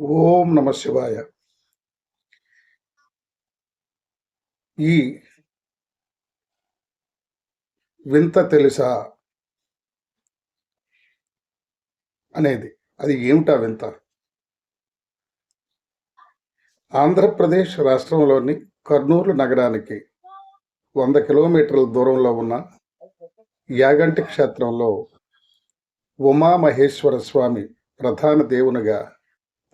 ఓం నమ శివాయ. ఈ వింత తెలుసా అనేది అది ఏమిటా వింత? ఆంధ్రప్రదేశ్ రాష్ట్రంలోని కర్నూలు నగరానికి 100 కిలోమీటర్ల దూరంలో ఉన్న యాగంటి క్షేత్రంలో ఉమామహేశ్వర స్వామి ప్రధాన దేవునిగా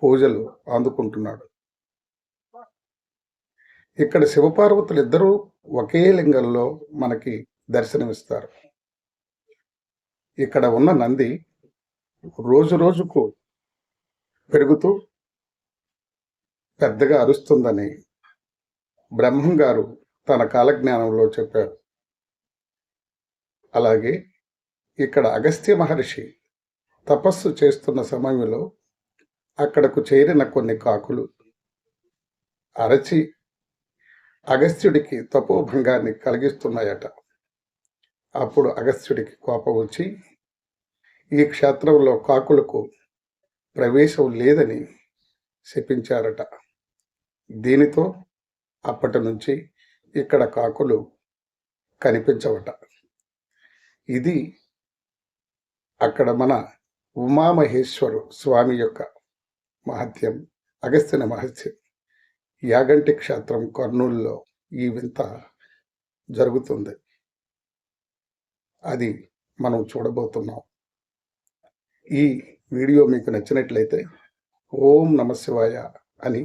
పూజలు అందుకుంటున్నాడు. ఇక్కడ శివపార్వతులు ఇద్దరూ ఒకే లింగంలో మనకి దర్శనమిస్తారు. ఇక్కడ ఉన్న నంది రోజు రోజుకు పెరుగుతూ పెద్దగా అరుస్తుందని బ్రహ్మం గారు తన కాలజ్ఞానంలో చెప్పారు. అలాగే ఇక్కడ అగస్త్య మహర్షి తపస్సు చేస్తున్న సమయంలో అక్కడకు చేరిన కొన్ని కాకులు అరచి అగస్త్యుడికి తపోభంగాన్ని కలిగిస్తున్నాయట. అప్పుడు అగస్త్యుడికి కోపం వచ్చి ఈ క్షేత్రంలో కాకులకు ప్రవేశం లేదని శపించారట. దీనితో అప్పటి నుంచి ఇక్కడ కాకులు కనిపించవట. ఇది అక్కడ మన ఉమామహేశ్వరు స్వామి యొక్క మహత్యం, అగస్త్యుని మహత్యం. యాగంటి క్షేత్రం కర్నూలులో ఈ వింత జరుగుతుంది. అది మనం చూడబోతున్నాం. ఈ వీడియో మీకు నచ్చినట్లయితే ఓం నమ శివాయ అని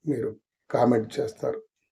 మీరు కామెంట్ చేస్తారు.